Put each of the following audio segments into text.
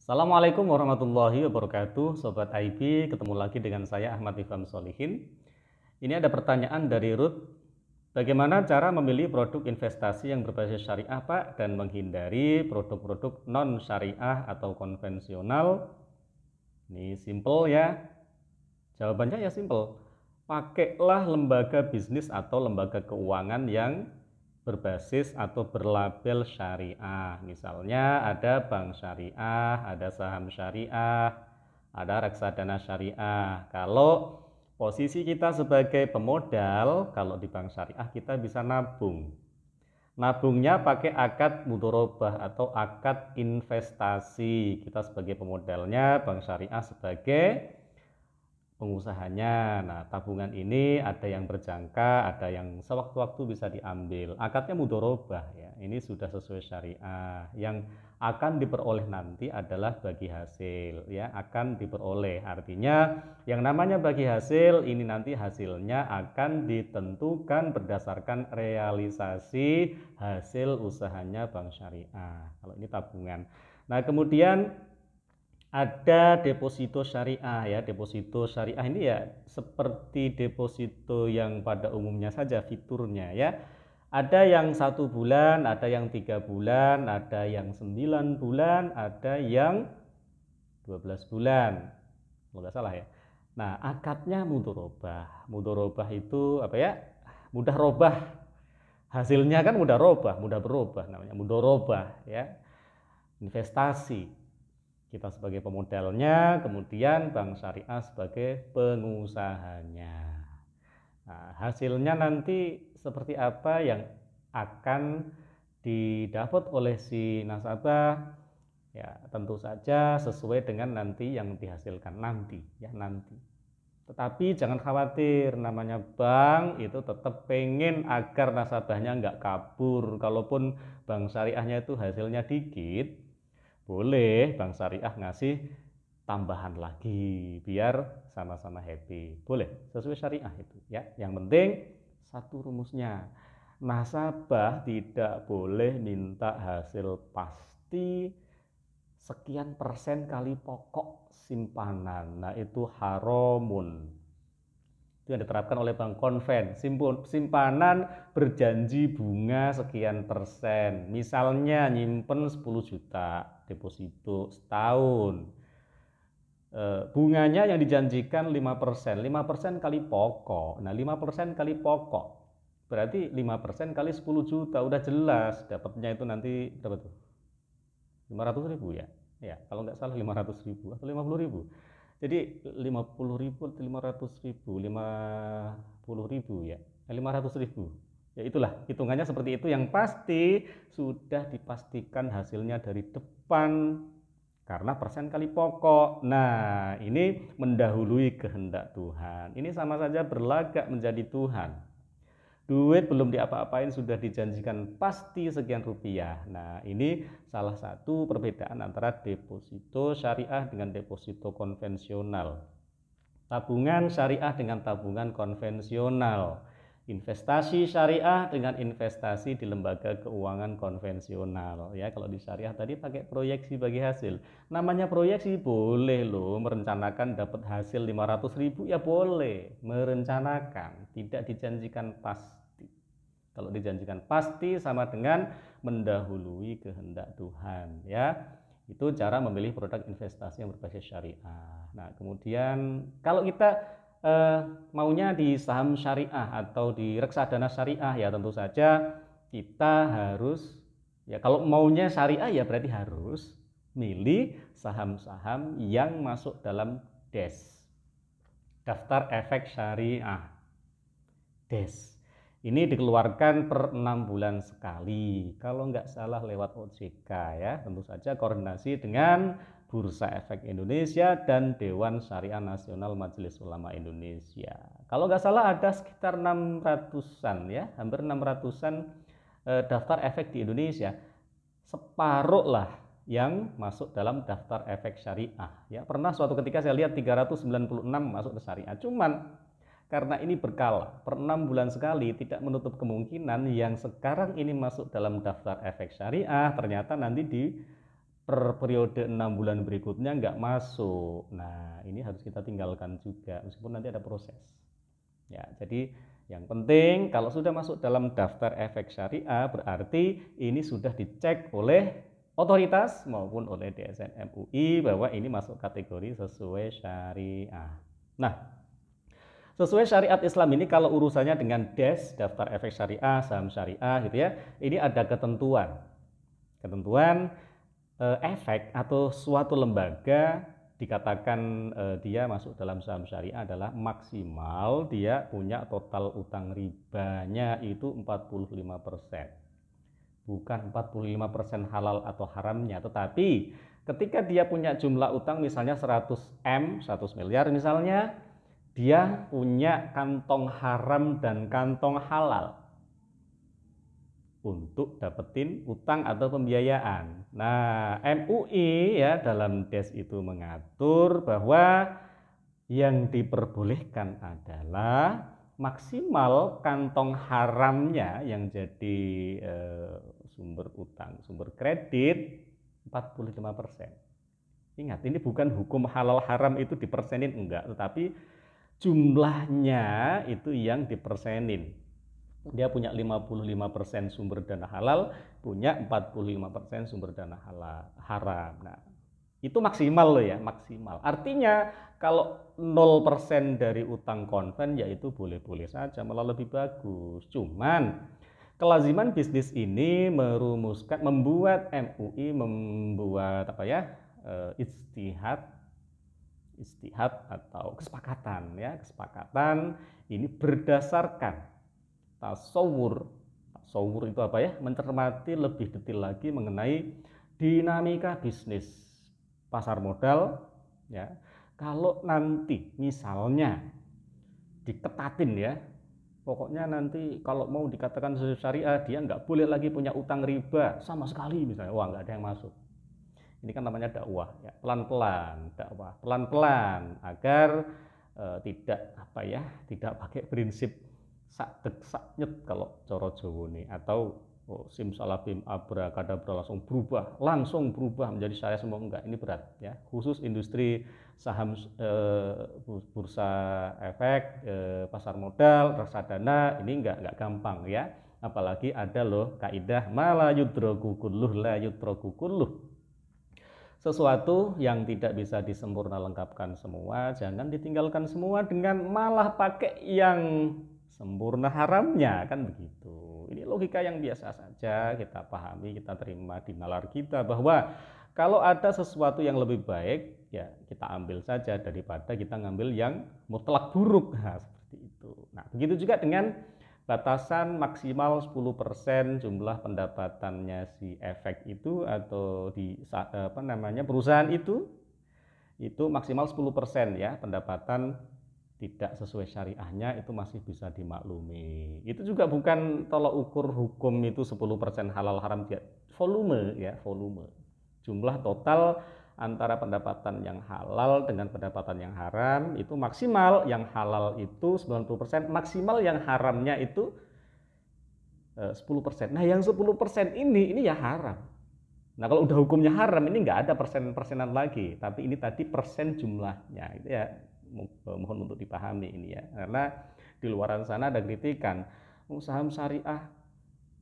Assalamualaikum warahmatullahi wabarakatuh, Sobat IB. Ketemu lagi dengan saya Ahmad Ifham Solihin. Ini ada pertanyaan dari Ruth. Bagaimana cara memilih produk investasi yang berbasis syariah, Pak, dan menghindari produk-produk non syariah atau konvensional? Ini simple ya. Jawabannya ya simple. Pakailah lembaga bisnis atau lembaga keuangan yang berbasis atau berlabel syariah. Misalnya ada bank syariah, ada saham syariah, ada reksadana syariah. Kalau posisi kita sebagai pemodal, kalau di bank syariah kita bisa nabung. Nabungnya pakai akad mudharabah atau akad investasi. Kita sebagai pemodalnya, bank syariah sebagai pengusahanya. Nah, tabungan ini ada yang berjangka, ada yang sewaktu-waktu bisa diambil. Akadnya mudharabah ya. Ini sudah sesuai syariah. Yang akan diperoleh nanti adalah bagi hasil ya, akan diperoleh. Artinya yang namanya bagi hasil ini nanti hasilnya akan ditentukan berdasarkan realisasi hasil usahanya bank syariah. Kalau ini tabungan. Nah, kemudian ada deposito syariah ya. Deposito syariah ini ya seperti deposito yang pada umumnya saja fiturnya ya. Ada yang 1 bulan, ada yang 3 bulan, ada yang 9 bulan, ada yang 12 bulan. Kalau nggak salah ya. Nah, akadnya mudharabah. Mudharabah itu apa ya? Mudah robah. Hasilnya kan mudah robah, mudah berubah namanya mudharabah ya. Investasi. Kita sebagai pemodalnya, kemudian bank syariah sebagai pengusahanya. Nah, hasilnya nanti seperti apa yang akan didapat oleh si nasabah? Ya, tentu saja sesuai dengan nanti yang dihasilkan nanti, ya nanti. Tetapi jangan khawatir, namanya bank itu tetap pengen agar nasabahnya nggak kabur. Kalaupun bank syariahnya itu hasilnya dikit, boleh bank syariah ngasih tambahan lagi biar sama-sama happy. Boleh, sesuai syariah itu ya. Yang penting satu rumusnya. Nasabah tidak boleh minta hasil pasti sekian persen kali pokok simpanan. Nah, itu haramun. Itu yang diterapkan oleh bank konven. Simpanan berjanji bunga sekian persen. Misalnya nyimpen 10 juta deposito setahun. Bunganya yang dijanjikan 5%. 5% kali pokok. Nah, 5% kali pokok. Berarti 5% kali 10 juta. Udah jelas dapatnya itu nanti berapa tuh? 500.000 ya. Ya, kalau nggak salah 500.000 atau 50.000. Jadi 50.000 atau 500.000, 50.000 ya, 500.000. Ya itulah hitungannya seperti itu. Yang pasti sudah dipastikan hasilnya dari depan karena persen kali pokok. Nah, ini mendahului kehendak Tuhan. Ini sama saja berlagak menjadi Tuhan. Duit belum diapa-apain sudah dijanjikan pasti sekian rupiah. Nah, ini salah satu perbedaan antara deposito syariah dengan deposito konvensional. Tabungan syariah dengan tabungan konvensional. Investasi syariah dengan investasi di lembaga keuangan konvensional. Ya, kalau di syariah tadi pakai proyeksi bagi hasil. Namanya proyeksi boleh loh merencanakan dapat hasil 500.000 ya boleh, merencanakan, tidak dijanjikan pasti. Kalau dijanjikan pasti sama dengan mendahului kehendak Tuhan, ya. Itu cara memilih produk investasi yang berbasis syariah. Nah, kemudian kalau kita maunya di saham syariah atau di reksadana syariah, ya tentu saja kita harus, ya kalau maunya syariah ya berarti harus milih saham-saham yang masuk dalam DES, daftar efek syariah. DES ini dikeluarkan per 6 bulan sekali, kalau nggak salah lewat OJK ya. Tentu saja koordinasi dengan Bursa Efek Indonesia dan Dewan Syariah Nasional Majelis Ulama Indonesia. Kalau nggak salah ada sekitar 600-an ya, hampir 600-an daftar efek di Indonesia. Separuh lah yang masuk dalam daftar efek syariah. Ya, pernah suatu ketika saya lihat 396 masuk ke syariah. Cuman karena ini berkala, per 6 bulan sekali, tidak menutup kemungkinan yang sekarang ini masuk dalam daftar efek syariah ternyata nanti di per periode 6 bulan berikutnya nggak masuk. Nah, ini harus kita tinggalkan juga meskipun nanti ada proses. Ya, jadi yang penting kalau sudah masuk dalam daftar efek syariah berarti ini sudah dicek oleh otoritas maupun oleh DSN MUI bahwa ini masuk kategori sesuai syariah. Nah, sesuai syariat Islam ini kalau urusannya dengan DES, daftar efek syariah, saham syariah gitu ya, ini ada ketentuan. Ketentuan efek atau suatu lembaga dikatakan dia masuk dalam saham syariah adalah maksimal dia punya total utang ribanya itu 45%. Bukan 45% halal atau haramnya, tetapi ketika dia punya jumlah utang misalnya 100 miliar misalnya, dia punya kantong haram dan kantong halal untuk dapetin utang atau pembiayaan. Nah, MUI ya dalam DES itu mengatur bahwa yang diperbolehkan adalah maksimal kantong haramnya yang jadi sumber utang, sumber kredit 45%. Ingat, ini bukan hukum halal haram itu dipersenin, enggak, tetapi jumlahnya itu yang dipersenin. Dia punya 55% sumber dana halal, punya 45% sumber dana haram. Nah, itu maksimal loh ya, maksimal. Artinya kalau 0% dari utang konven ya itu boleh-boleh saja, malah lebih bagus. Cuman kelaziman bisnis ini membuat MUI membuat apa ya? Istihad atau kesepakatan ya, kesepakatan ini berdasarkan tasawur itu apa ya, mencermati lebih detail lagi mengenai dinamika bisnis pasar modal ya. Kalau nanti misalnya diketatin ya, pokoknya nanti kalau mau dikatakan sesuai syariah dia nggak boleh lagi punya utang riba sama sekali misalnya, wah nggak ada yang masuk. Ini kan namanya dakwah ya, dakwah pelan-pelan agar tidak apa ya, tidak pakai prinsip sak nyet kalau coro Jawa nih, atau simsalabim abrakadabra langsung berubah menjadi syariah semua, enggak, ini berat ya. Khusus industri saham, bursa efek, pasar modal, reksadana, ini enggak gampang ya. Apalagi ada loh kaidah mala yudroku kulluh la yudroku kulluh. Sesuatu yang tidak bisa disempurna lengkapkan semua, jangan ditinggalkan semua dengan malah pakai yang sempurna haramnya, kan begitu. Ini logika yang biasa saja kita pahami, kita terima di nalar kita bahwa kalau ada sesuatu yang lebih baik ya kita ambil saja daripada kita ngambil yang mutlak buruk. Nah, seperti itu. Nah, begitu juga dengan batasan maksimal 10% jumlah pendapatannya si efek itu atau di apa namanya perusahaan itu maksimal 10% ya pendapatan tidak sesuai syariahnya itu masih bisa dimaklumi. Itu juga bukan tolak ukur hukum itu 10% halal haram, volume ya, volume. Jumlah total antara pendapatan yang halal dengan pendapatan yang haram itu maksimal yang halal itu 90%, maksimal yang haramnya itu 10%. Nah, yang 10% ini ya haram. Nah, kalau udah hukumnya haram ini nggak ada persenan lagi, tapi ini tadi persen jumlahnya itu ya. Mohon untuk dipahami ini ya, karena di luaran sana ada kritikan saham syariah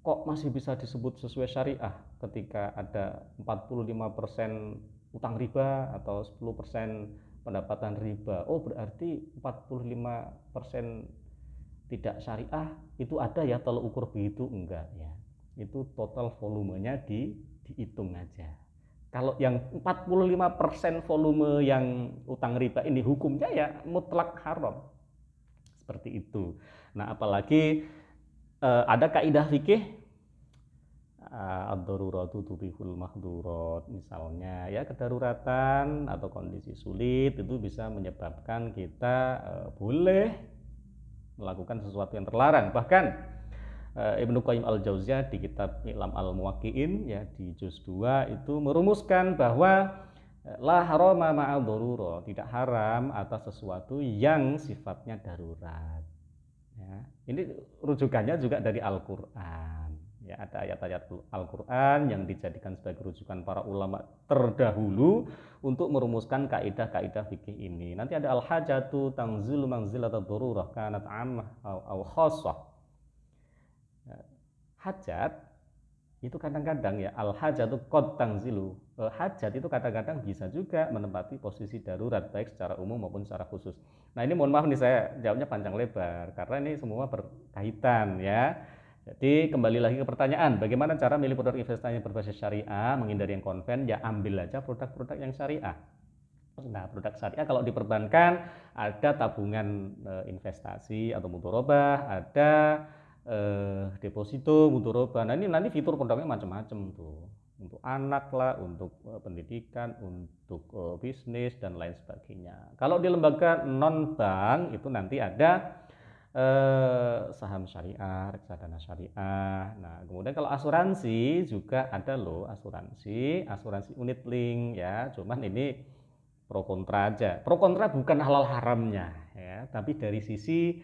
kok masih bisa disebut sesuai syariah ketika ada 45% utang riba atau 10% pendapatan riba. Oh, berarti 45% tidak syariah itu ada ya tolak ukur begitu? Enggak ya, itu total volumenya dihitung aja. Kalau yang 45% volume yang utang riba ini hukumnya ya mutlak haram. Seperti itu. Nah, apalagi ada kaidah fikih ad-daruratu tubihul mahdurat, misalnya ya kedaruratan atau kondisi sulit itu bisa menyebabkan kita boleh melakukan sesuatu yang terlarang. Bahkan Ibnu Qayyim al-Jauziyah di kitab I'lam al-Muwaqqi'in ya di juz 2 itu merumuskan bahwa la harama ma'a darurah, tidak haram atas sesuatu yang sifatnya darurat. Ya, ini rujukannya juga dari Al-Qur'an Ya, ada ayat-ayat Al-Quran yang dijadikan sebagai rujukan para ulama terdahulu untuk merumuskan kaidah-kaidah fikih ini. Nanti ada al-hajatu tanzilu manzilatat darurah kanat ammah au khassah. Ya, hajat itu kadang-kadang ya al-hajatu qad tanzilu. Hajat itu kadang-kadang bisa juga menempati posisi darurat baik secara umum maupun secara khusus. Nah, ini mohon maaf nih saya jawabnya panjang lebar karena ini semua berkaitan ya. Jadi kembali lagi ke pertanyaan, bagaimana cara milih produk investasi yang berbasis syariah, menghindari yang konven, ya ambil aja produk-produk yang syariah. Nah, produk syariah kalau di perbankan ada tabungan investasi atau mudharabah, ada deposito mudharabah. Nah, ini nanti fitur produknya macam-macam tuh. Untuk anak lah, untuk pendidikan, untuk bisnis dan lain sebagainya. Kalau di lembaga non bank itu nanti ada saham syariah, reksadana syariah. Nah, kemudian kalau asuransi juga ada loh, asuransi unit link ya. Cuman ini pro kontra aja. Pro kontra bukan halal haramnya ya, tapi dari sisi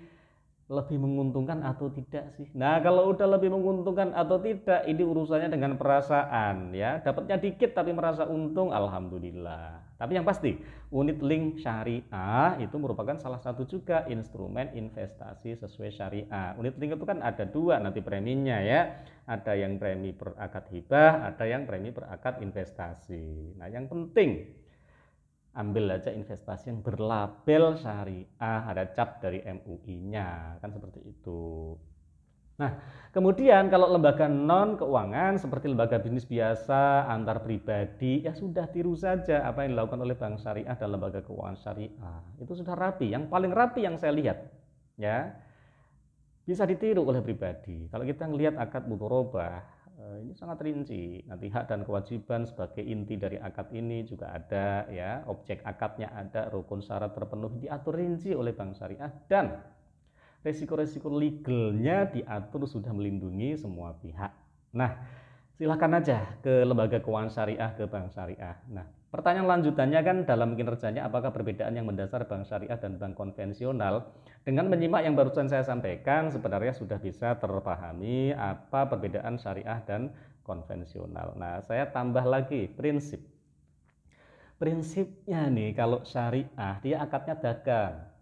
lebih menguntungkan atau tidak sih. Nah, kalau udah lebih menguntungkan atau tidak, ini urusannya dengan perasaan ya. Dapatnya dikit tapi merasa untung, alhamdulillah. Tapi yang pasti, unit link syariah itu merupakan salah satu juga instrumen investasi sesuai syariah. Unit link itu kan ada dua nanti preminya ya. Ada yang premi per akad hibah, ada yang premi per akad investasi. Nah, yang penting ambil aja investasi yang berlabel syariah, ada cap dari MUI-nya, kan seperti itu. Nah, kemudian kalau lembaga non keuangan seperti lembaga bisnis biasa antar pribadi, ya sudah tiru saja apa yang dilakukan oleh bank syariah dan lembaga keuangan syariah. Itu sudah rapi, yang paling rapi yang saya lihat, ya bisa ditiru oleh pribadi. Kalau kita ngelihat akad mudharabah, ini sangat rinci. Nanti hak dan kewajiban sebagai inti dari akad ini juga ada ya, objek akadnya ada, rukun syarat terpenuhi diatur rinci oleh bank syariah dan resiko-resiko legalnya diatur sudah melindungi semua pihak. Nah, silahkan aja ke lembaga keuangan syariah, ke bank syariah. Nah, pertanyaan lanjutannya kan dalam kinerjanya apakah perbedaan yang mendasar bank syariah dan bank konvensional? Dengan menyimak yang barusan saya sampaikan sebenarnya sudah bisa terpahami apa perbedaan syariah dan konvensional. Nah, saya tambah lagi prinsip. Prinsipnya nih kalau syariah dia akadnya dagang.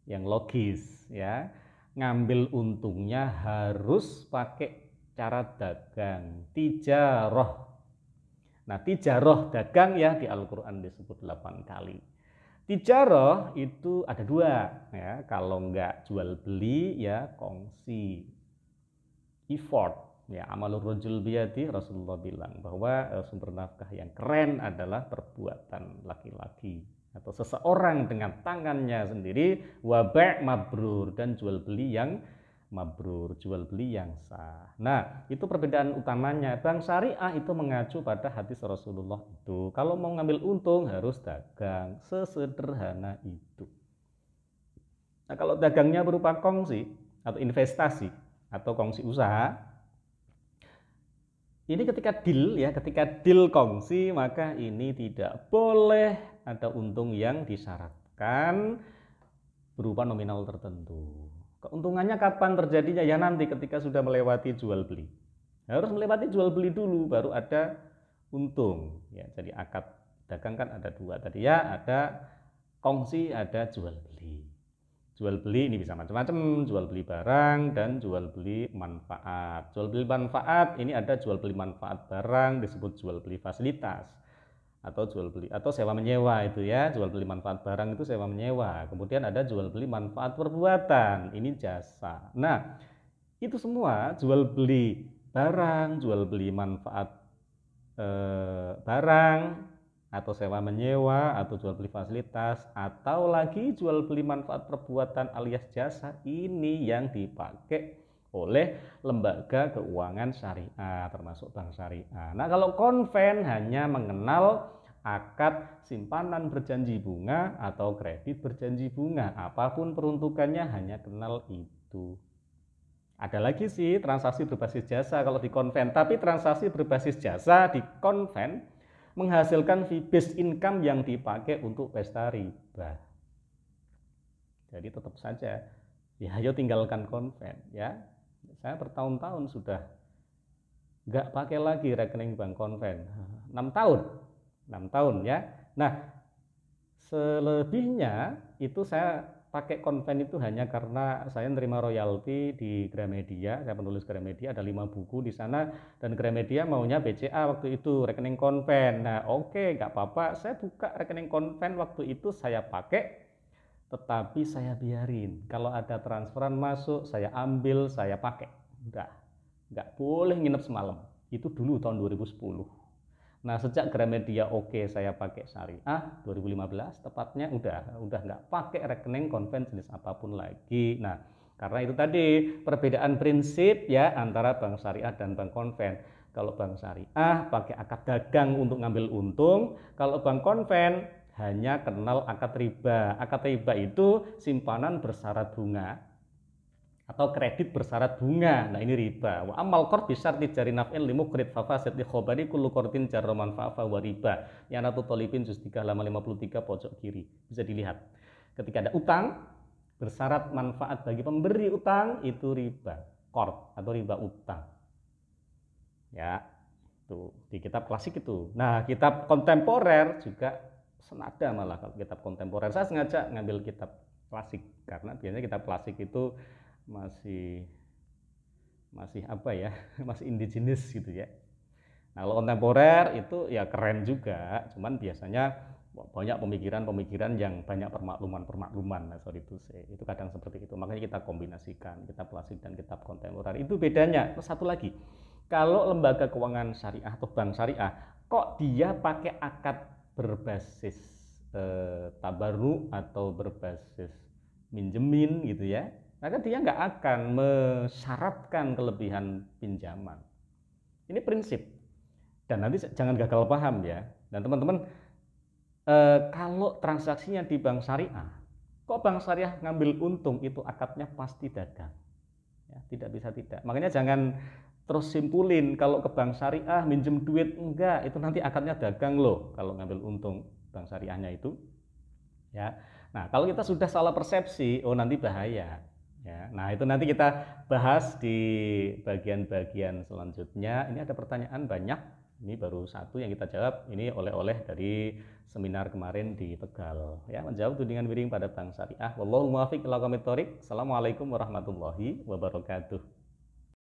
Yang logis ya. Ngambil untungnya harus pakai cara dagang, tijaroh. Nah, tijaroh dagang ya di Al-Quran disebut 8 kali. Tijaroh itu ada dua ya, kalau enggak jual beli ya kongsi, effort ya, amalur rajul biyadi. Rasulullah bilang bahwa sumber nafkah yang keren adalah perbuatan laki-laki atau seseorang dengan tangannya sendiri, wabai mabrur, dan jual beli yang mabrur, jual beli yang sah. Nah, itu perbedaan utamanya. Bank syariah itu mengacu pada hadis Rasulullah itu. Kalau mau ngambil untung harus dagang, sesederhana itu. Nah, kalau dagangnya berupa kongsi atau investasi atau kongsi usaha, ini ketika deal kongsi, maka ini tidak boleh ada untung yang disyaratkan berupa nominal tertentu. Keuntungannya kapan terjadinya? Ya nanti ketika sudah melewati jual beli. Harus melewati jual beli dulu baru ada untung. Ya, jadi akad dagang kan ada dua tadi ya, ada kongsi, ada jual beli. Jual beli ini bisa macam-macam, jual beli barang dan jual beli manfaat. Jual beli manfaat ini ada jual beli manfaat barang disebut jual beli fasilitas, atau jual beli atau sewa menyewa itu ya. Jual beli manfaat barang itu sewa menyewa. Kemudian ada jual beli manfaat perbuatan, ini jasa. Nah, itu semua jual beli barang, jual beli manfaat barang atau sewa menyewa atau jual beli fasilitas atau lagi jual beli manfaat perbuatan alias jasa, ini yang dipakai oleh lembaga keuangan syariah termasuk bank syariah. Nah, kalau konven hanya mengenal akad simpanan berjanji bunga atau kredit berjanji bunga, apapun peruntukannya hanya kenal itu. Ada lagi sih transaksi berbasis jasa kalau di konven, tapi transaksi berbasis jasa di konven menghasilkan fee based income yang dipakai untuk pesta riba. Jadi tetap saja ya, ayo tinggalkan konven ya. Saya bertahun-tahun sudah nggak pakai lagi rekening bank konven. 6 tahun. 6 tahun ya. Nah, selebihnya itu saya pakai konven itu hanya karena saya nerima royalti di Gramedia. Saya penulis Gramedia, ada 5 buku di sana, dan Gramedia maunya BCA waktu itu, rekening konven. Nah, oke, nggak apa-apa, saya buka rekening konven waktu itu, saya pakai, tetapi saya biarin. Kalau ada transferan masuk, saya ambil, saya pakai. Udah, nggak boleh nginep semalam. Itu dulu tahun 2010. Nah, sejak Gramedia oke, saya pakai syariah 2015 tepatnya, udah nggak pakai rekening konven jenis apapun lagi. Nah, karena itu tadi perbedaan prinsip ya antara bank syariah dan bank konven. Kalau bank syariah pakai akad dagang untuk ngambil untung, kalau bank konven hanya kenal akad riba. Akad riba itu simpanan bersyarat bunga atau kredit bersyarat bunga. Nah, ini riba. Wa amal qard bisyarti jari naf'in limuqrid fa fasid li khabari kullu qardin jarra manfa'a wa riba. Yanatu Talibin juz 3 halaman 53 pojok kiri. Bisa dilihat. Ketika ada utang bersyarat manfaat bagi pemberi utang, itu riba qard atau riba utang. Ya, itu di kitab klasik itu. Nah, kitab kontemporer juga senada malah. Kalau kitab kontemporer, saya sengaja ngambil kitab klasik karena biasanya kitab klasik itu masih apa ya, masih indigenis gitu ya. Nah, kalau kontemporer itu ya keren juga, cuman biasanya banyak pemikiran-pemikiran yang banyak permakluman. Nah, sorry itu kadang seperti itu. Makanya kita kombinasikan kitab klasik dan kitab kontemporer. Itu bedanya. Terus satu lagi, kalau lembaga keuangan syariah atau bank syariah, kok dia pakai akad berbasis tabarru atau berbasis minjemin gitu ya, maka dia nggak akan mensyaratkan kelebihan pinjaman. Ini prinsip. Dan nanti jangan gagal paham ya. Dan teman-teman, kalau transaksinya di bank syariah, kok bank syariah ngambil untung, itu akadnya pasti dagang. Ya, tidak bisa tidak. Makanya jangan terus simpulin kalau ke bank syariah minjem duit, enggak, itu nanti akadnya dagang loh kalau ngambil untung bank syariahnya itu. Ya. Nah, kalau kita sudah salah persepsi, oh nanti bahaya. Ya, nah itu nanti kita bahas di bagian-bagian selanjutnya. Ini ada pertanyaan banyak. Ini baru satu yang kita jawab. Ini oleh-oleh dari seminar kemarin di Tegal. Ya, menjawab tudingan miring pada bank syariah. Wallahu muwaffiq ila aqwamit thoriq. Assalamualaikum warahmatullahi wabarakatuh.